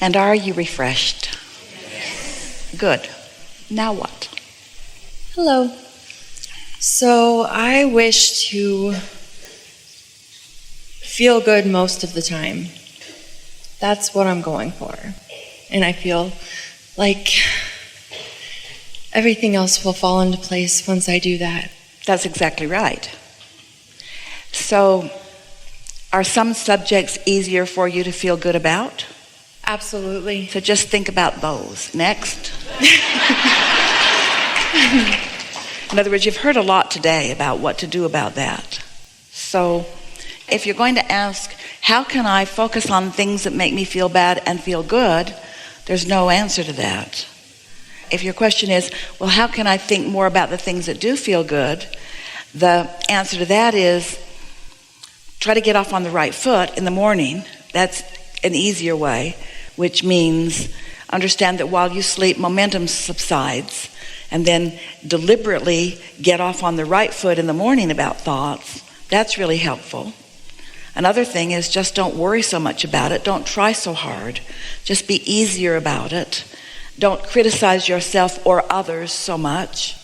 And are you refreshed? Good. Now what? Hello. So I wish to feel good most of the time. That's what I'm going for. And I feel like everything else will fall into place once I do that. That's exactly right. So, are some subjects easier for you to feel good about? Absolutely. So just think about those. Next. In other words, you've heard a lot today about what to do about that. So, if you're going to ask, how can I focus on things that make me feel bad and feel good? There's no answer to that. If your question is, well, how can I think more about the things that do feel good? The answer to that is, try to get off on the right foot in the morning. That's an easier way, which means understand that while you sleep, momentum subsides, and then deliberately get off on the right foot in the morning about thoughts. That's really helpful. Another thing is just don't worry so much about it. Don't try so hard. Just be easier about it. Don't criticize yourself or others so much.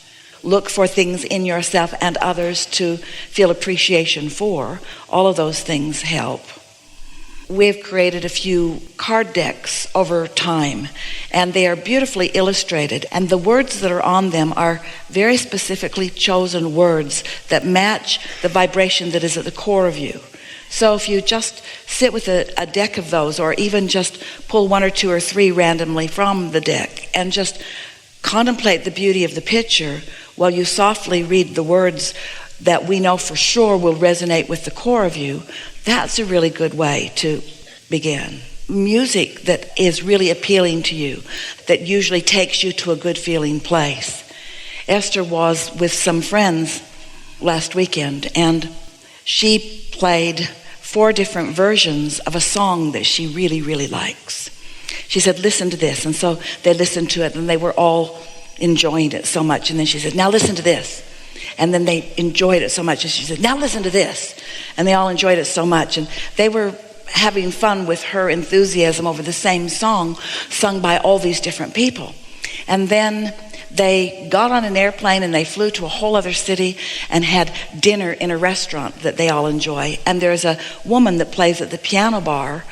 Look for things in yourself and others to feel appreciation for. All of those things help. We've created a few card decks over time, and they are beautifully illustrated. And the words that are on them are very specifically chosen words that match the vibration that is at the core of you. So if you just sit with a deck of those, or even just pull one or two or three randomly from the deck and just contemplate the beauty of the picture while you softly read the words that we know for sure will resonate with the core of you, that's a really good way to begin. Music that is really appealing to you, that usually takes you to a good feeling place. Esther was with some friends last weekend, and she played 4 different versions of a song that she really, really likes. She said, listen to this. And so they listened to it, and they were all enjoying it so much. And then she said, now listen to this. And then they enjoyed it so much. And she said, now listen to this. And they all enjoyed it so much. And they were having fun with her enthusiasm over the same song sung by all these different people. And then they got on an airplane and they flew to a whole other city and had dinner in a restaurant that they all enjoy. And there's a woman that plays at the piano bar,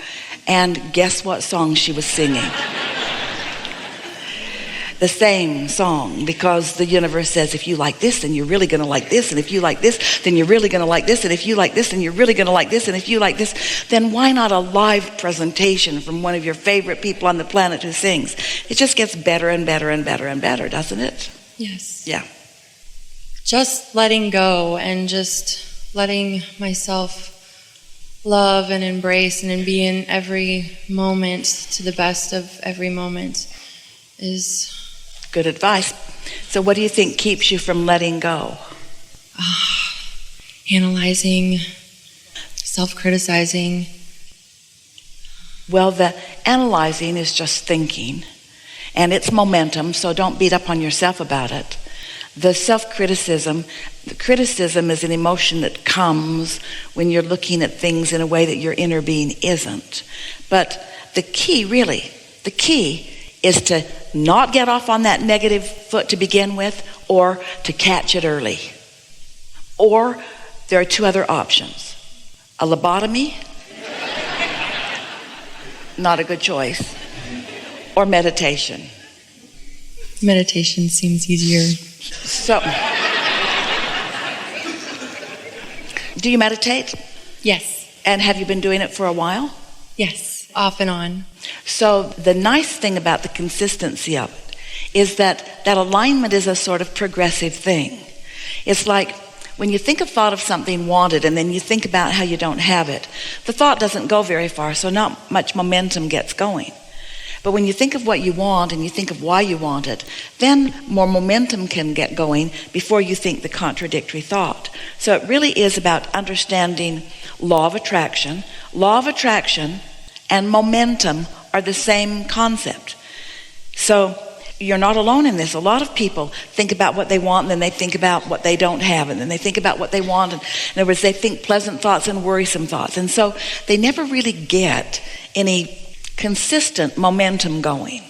and guess what song she was singing? The same song, because the universe says, if you like this, then you're really going to like this, and if you like this, then you're really going to like this, and if you like this, then you're really going to like this, and if you like this, then why not a live presentation from one of your favorite people on the planet who sings? It just gets better and better and better and better, doesn't it? Yes. Yeah. Just letting go and just letting myself love and embrace and be in every moment to the best of every moment is good advice. So what do you think keeps you from letting go? Analyzing, self-criticizing. Well, the analyzing is just thinking, and it's momentum, so don't beat up on yourself about it. The self-criticism, the criticism is an emotion that comes when you're looking at things in a way that your inner being isn't. But the key is to not get off on that negative foot to begin with, or to catch it early. Or there are 2 other options. A lobotomy, not a good choice, or meditation. Meditation seems easier. So, do you meditate? Yes. And have you been doing it for a while? Yes, off and on. So the nice thing about the consistency of it is that alignment is a sort of progressive thing. It's like when you think a thought of something wanted and then you think about how you don't have it, the thought doesn't go very far, so not much momentum gets going. But when you think of what you want and you think of why you want it, then more momentum can get going before you think the contradictory thought. So it really is about understanding law of attraction. Law of attraction and momentum are the same concept. So you're not alone in this. A lot of people think about what they want, and then they think about what they don't have, and then they think about what they want. And in other words, they think pleasant thoughts and worrisome thoughts. And so they never really get any consistent momentum going.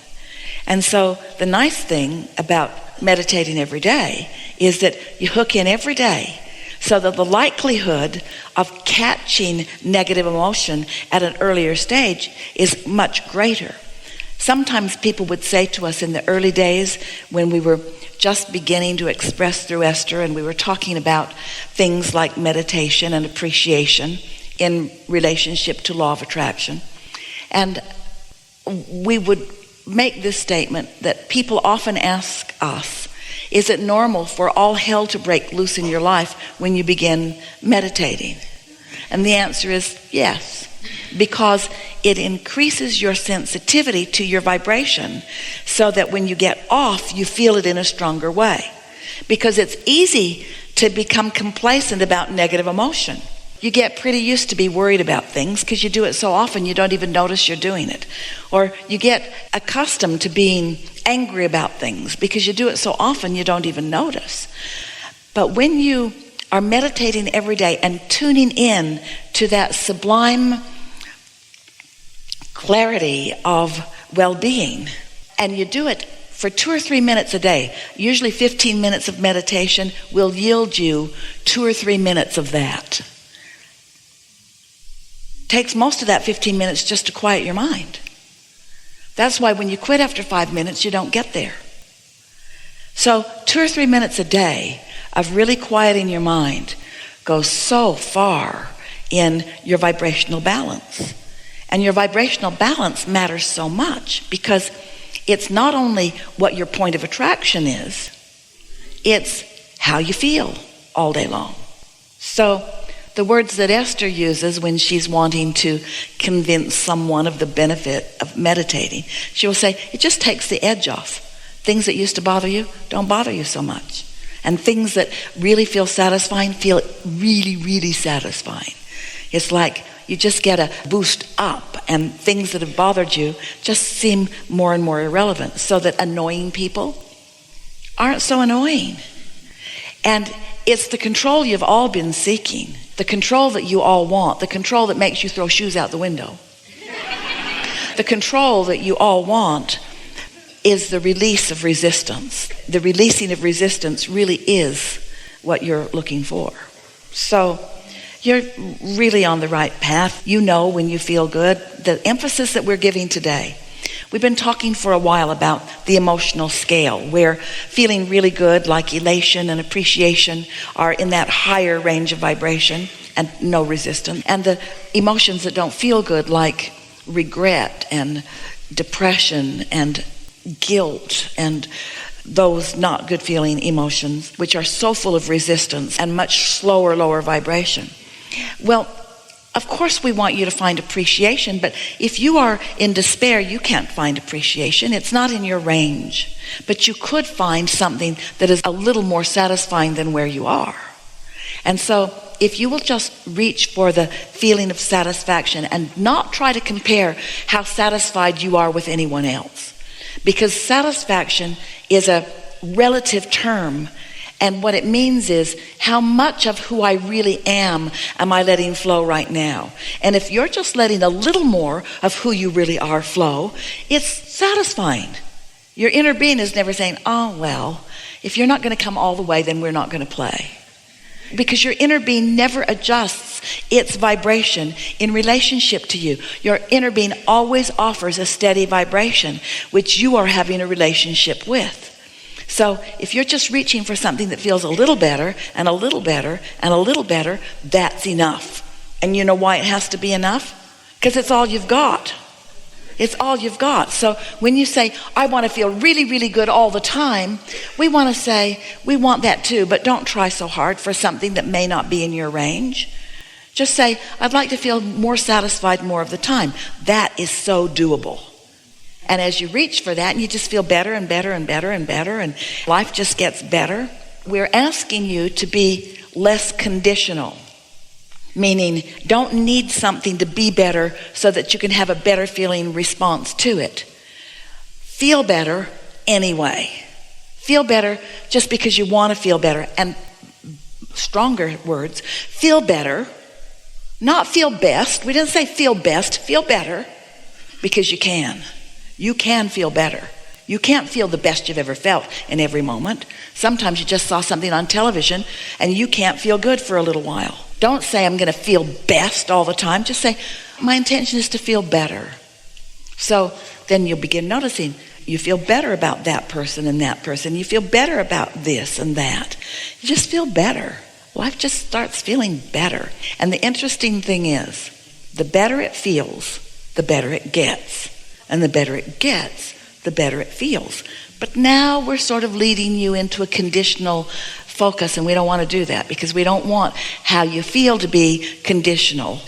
And so the nice thing about meditating every day is that you hook in every day, so that the likelihood of catching negative emotion at an earlier stage is much greater. Sometimes people would say to us in the early days when we were just beginning to express through Esther, and we were talking about things like meditation and appreciation in relationship to law of attraction, and we would make this statement that people often ask us, is it normal for all hell to break loose in your life when you begin meditating? And the answer is yes, because it increases your sensitivity to your vibration so that when you get off, you feel it in a stronger way. Because it's easy to become complacent about negative emotion. You get pretty used to be worried about things because you do it so often you don't even notice you're doing it. Or you get accustomed to being angry about things because you do it so often you don't even notice. But when you are meditating every day and tuning in to that sublime clarity of well-being, and you do it for 2 or 3 minutes a day, usually 15 minutes of meditation will yield you 2 or 3 minutes of that. Takes most of that 15 minutes just to quiet your mind. That's why when you quit after 5 minutes, you don't get there. So 2 or 3 minutes a day of really quieting your mind goes so far in your vibrational balance. And your vibrational balance matters so much because it's not only what your point of attraction is, it's how you feel all day long. So the words that Esther uses when she's wanting to convince someone of the benefit of meditating, she will say, it just takes the edge off. Things that used to bother you don't bother you so much. And things that really feel satisfying feel really, really satisfying. It's like you just get a boost up, and things that have bothered you just seem more and more irrelevant, so that annoying people aren't so annoying. And it's the control you've all been seeking, the control that you all want, the control that makes you throw shoes out the window. The control that you all want is the release of resistance. The releasing of resistance really is what you're looking for. So you're really on the right path. You know when you feel good. The emphasis that we're giving today, we've been talking for a while about the emotional scale, where feeling really good, like elation and appreciation, are in that higher range of vibration and no resistance. And the emotions that don't feel good, like regret and depression and guilt and those not good feeling emotions, which are so full of resistance and much slower, lower vibration. Well, of course we want you to find appreciation, but if you are in despair, you can't find appreciation. It's not in your range. But you could find something that is a little more satisfying than where you are. And so if you will just reach for the feeling of satisfaction and not try to compare how satisfied you are with anyone else, because satisfaction is a relative term. And what it means is, how much of who I really am I letting flow right now? And if you're just letting a little more of who you really are flow, it's satisfying. Your inner being is never saying, oh, well, if you're not going to come all the way, then we're not going to play. Because your inner being never adjusts its vibration in relationship to you. Your inner being always offers a steady vibration, which you are having a relationship with. So if you're just reaching for something that feels a little better and a little better and a little better, that's enough. And you know why it has to be enough? Because it's all you've got. It's all you've got. So when you say, I want to feel really, really good all the time, we want to say, we want that too, but don't try so hard for something that may not be in your range. Just say, I'd like to feel more satisfied more of the time. That is so doable. And as you reach for that, and you just feel better and better and better and better, and life just gets better, we're asking you to be less conditional. Meaning, don't need something to be better so that you can have a better feeling response to it. Feel better anyway. Feel better just because you want to feel better. And stronger words, feel better, not feel best. We didn't say feel best, feel better. because you can. You can feel better. You can't feel the best you've ever felt in every moment. Sometimes you just saw something on television and you can't feel good for a little while. Don't say, I'm going to feel best all the time. Just say, my intention is to feel better. So then you'll begin noticing you feel better about that person and that person. You feel better about this and that. You just feel better. Life just starts feeling better. And the interesting thing is, the better it feels, the better it gets. And the better it gets, the better it feels. But now we're sort of leading you into a conditional focus, and we don't want to do that because we don't want how you feel to be conditional.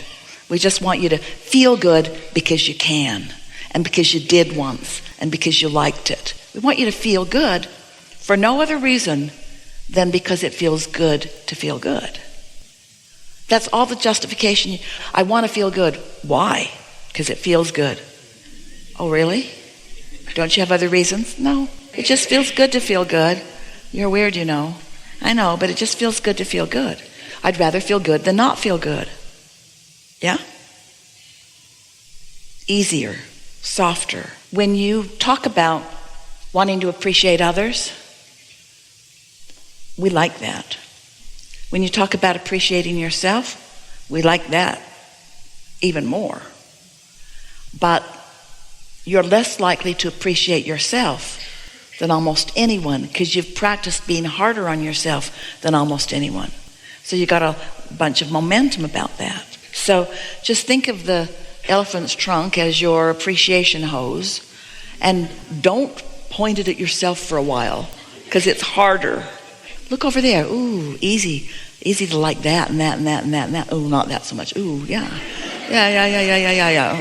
We just want you to feel good because you can, and because you did once, and because you liked it. We want you to feel good for no other reason than because it feels good to feel good. That's all the justification. I want to feel good. Why? Because it feels good. Oh, really? Don't you have other reasons? No. It just feels good to feel good. You're weird, you know. I know, but it just feels good to feel good. I'd rather feel good than not feel good. Yeah? Easier, softer. When you talk about wanting to appreciate others, we like that. When you talk about appreciating yourself, we like that even more. But you're less likely to appreciate yourself than almost anyone because you've practiced being harder on yourself than almost anyone. So you got a bunch of momentum about that. So just think of the elephant's trunk as your appreciation hose, and don't point it at yourself for a while because it's harder. Look over there. Ooh, easy to like that and that and that and that and that. Ooh, not that so much. Ooh, yeah. Yeah.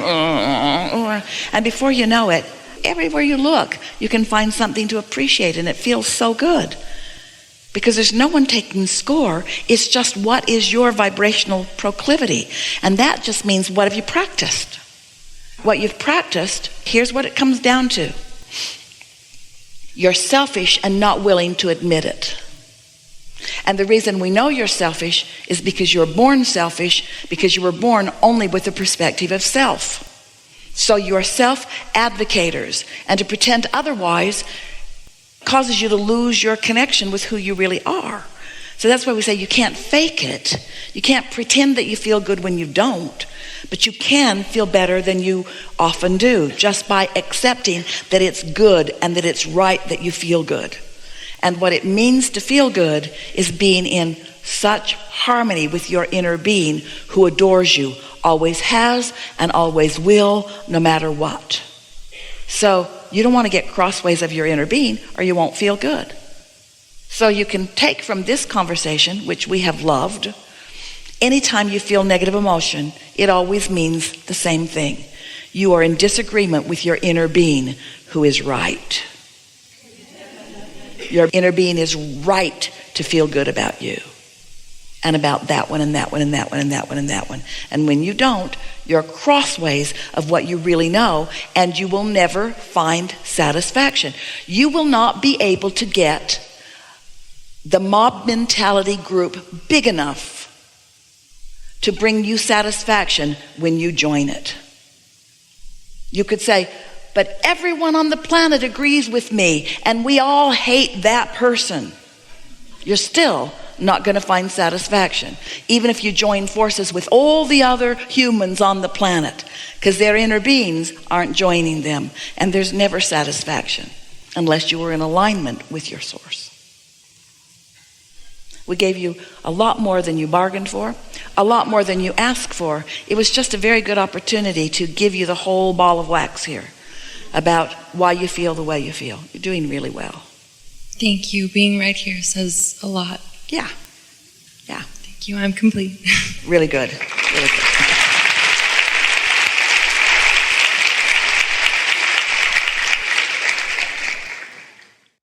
And before you know it, everywhere you look, you can find something to appreciate, and it feels so good. Because there's no one taking score. It's just what is your vibrational proclivity. And that just means what have you practiced? What you've practiced, here's what it comes down to. You're selfish and not willing to admit it. And the reason we know you're selfish is because you're born selfish, because you were born only with the perspective of self. So you're self-advocators, and to pretend otherwise causes you to lose your connection with who you really are. So that's why we say you can't fake it. You can't pretend that you feel good when you don't, but you can feel better than you often do just by accepting that it's good and that it's right that you feel good. And what it means to feel good is being in such harmony with your inner being who adores you, always has and always will, no matter what. So you don't want to get crossways of your inner being or you won't feel good. So you can take from this conversation, which we have loved, anytime you feel negative emotion, it always means the same thing. You are in disagreement with your inner being who is right. Your inner being is right to feel good about you and about that one and that one and that one and that one and that one. And when you don't, you're crossways of what you really know, and you will never find satisfaction. You will not be able to get the mob mentality group big enough to bring you satisfaction when you join it. You could say, but everyone on the planet agrees with me, and we all hate that person. You're still not going to find satisfaction, even if you join forces with all the other humans on the planet, because their inner beings aren't joining them, and there's never satisfaction unless you are in alignment with your source. We gave you a lot more than you bargained for, a lot more than you asked for. It was just a very good opportunity to give you the whole ball of wax here about why you feel the way you feel. You're doing really well. Thank you. Being right here says a lot. Yeah. Thank you. I'm complete. Really good.